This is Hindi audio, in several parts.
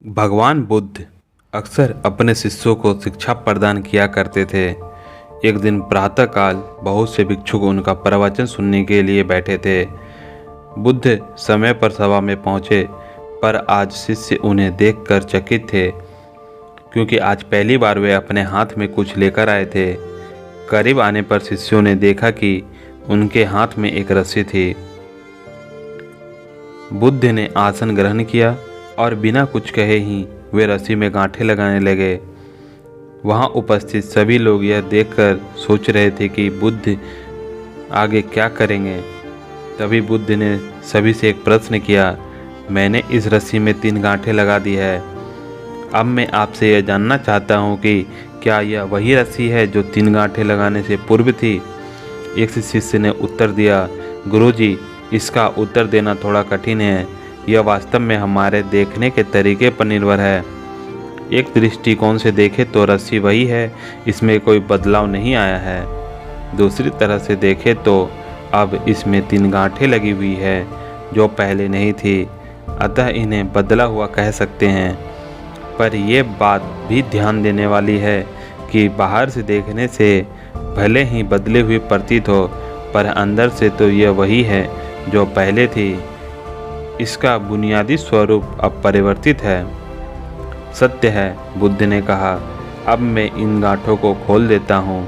भगवान बुद्ध अक्सर अपने शिष्यों को शिक्षा प्रदान किया करते थे। एक दिन प्रातःकाल बहुत से भिक्षुक उनका प्रवचन सुनने के लिए बैठे थे। बुद्ध समय पर सभा में पहुंचे, पर आज शिष्य उन्हें देखकर चकित थे, क्योंकि आज पहली बार वे अपने हाथ में कुछ लेकर आए थे। करीब आने पर शिष्यों ने देखा कि उनके हाथ में एक रस्सी थी। बुद्ध ने आसन ग्रहण किया और बिना कुछ कहे ही वे रस्सी में गांठें लगाने लगे। वहां उपस्थित सभी लोग यह देखकर सोच रहे थे कि बुद्ध आगे क्या करेंगे। तभी बुद्ध ने सभी से एक प्रश्न किया, मैंने इस रस्सी में 3 गांठें लगा दी है। अब मैं आपसे यह जानना चाहता हूँ कि क्या यह वही रस्सी है जो 3 गांठें लगाने से पूर्व थी। एक शिष्य ने उत्तर दिया, गुरुजी, इसका उत्तर देना थोड़ा कठिन है। यह वास्तव में हमारे देखने के तरीके पर निर्भर है। एक दृष्टिकोण से देखें तो रस्सी वही है, इसमें कोई बदलाव नहीं आया है। दूसरी तरह से देखें तो अब इसमें 3 गांठें लगी हुई है जो पहले नहीं थी, अतः इन्हें बदला हुआ कह सकते हैं। पर यह बात भी ध्यान देने वाली है कि बाहर से देखने से भले ही बदले हुए प्रतीत हो, पर अंदर से तो यह वही है जो पहले थी। इसका बुनियादी स्वरूप अब परिवर्तित है। सत्य है, बुद्ध ने कहा, अब मैं इन गांठों को खोल देता हूँ।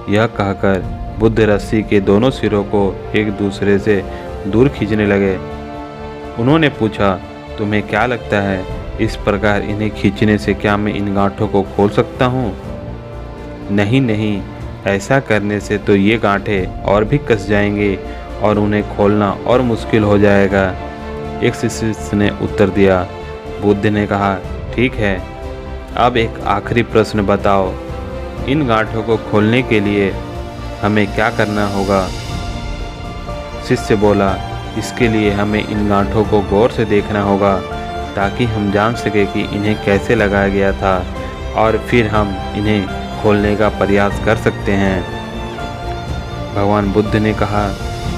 यह कहकर बुद्ध रस्सी के दोनों सिरों को एक दूसरे से दूर खींचने लगे। उन्होंने पूछा, तुम्हें क्या लगता है, इस प्रकार इन्हें खींचने से क्या मैं इन गांठों को खोल सकता हूँ? नहीं नहीं, ऐसा करने से तो ये गांठें और भी कस जाएंगे और उन्हें खोलना और मुश्किल हो जाएगा। एक शिष्य ने उत्तर दिया। बुद्ध ने कहा, ठीक है, अब एक आखिरी प्रश्न बताओ, इन गांठों को खोलने के लिए हमें क्या करना होगा? शिष्य बोला, इसके लिए हमें इन गांठों को गौर से देखना होगा, ताकि हम जान सके कि इन्हें कैसे लगाया गया था, और फिर हम इन्हें खोलने का प्रयास कर सकते हैं। भगवान बुद्ध ने कहा,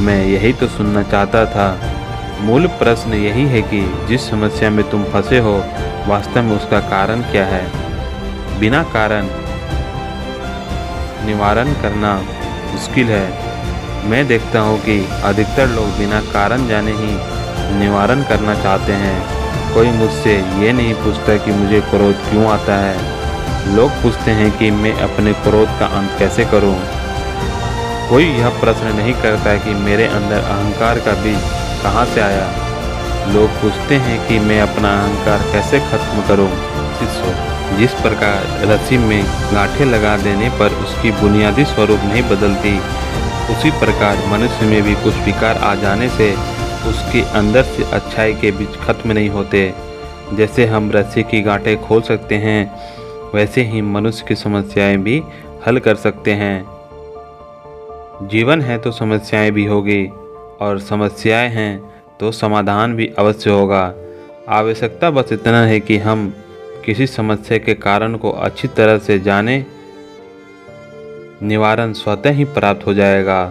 मैं यही तो सुनना चाहता था। मूल प्रश्न यही है कि जिस समस्या में तुम फंसे हो, वास्तव में उसका कारण क्या है। बिना कारण निवारण करना मुश्किल है। मैं देखता हूँ कि अधिकतर लोग बिना कारण जाने ही निवारण करना चाहते हैं। कोई मुझसे ये नहीं पूछता कि मुझे क्रोध क्यों आता है। लोग पूछते हैं कि मैं अपने क्रोध का अंत कैसे करूँ। कोई यह प्रश्न नहीं करता कि मेरे अंदर अहंकार का बीज कहाँ से आया। लोग पूछते हैं कि मैं अपना अहंकार कैसे खत्म करूं। जिस प्रकार रस्सी में गांठें लगा देने पर उसकी बुनियादी स्वरूप नहीं बदलती, उसी प्रकार मनुष्य में भी कुछ विकार आ जाने से उसके अंदर से अच्छाई के बीज खत्म नहीं होते। जैसे हम रस्सी की गांठें खोल सकते हैं, वैसे ही मनुष्य की समस्याएं भी हल कर सकते हैं। जीवन है तो समस्याएं भी होगी, और समस्याएं हैं तो समाधान भी अवश्य होगा। आवश्यकता बस इतना है कि हम किसी समस्या के कारण को अच्छी तरह से जानें, निवारण स्वतः ही प्राप्त हो जाएगा।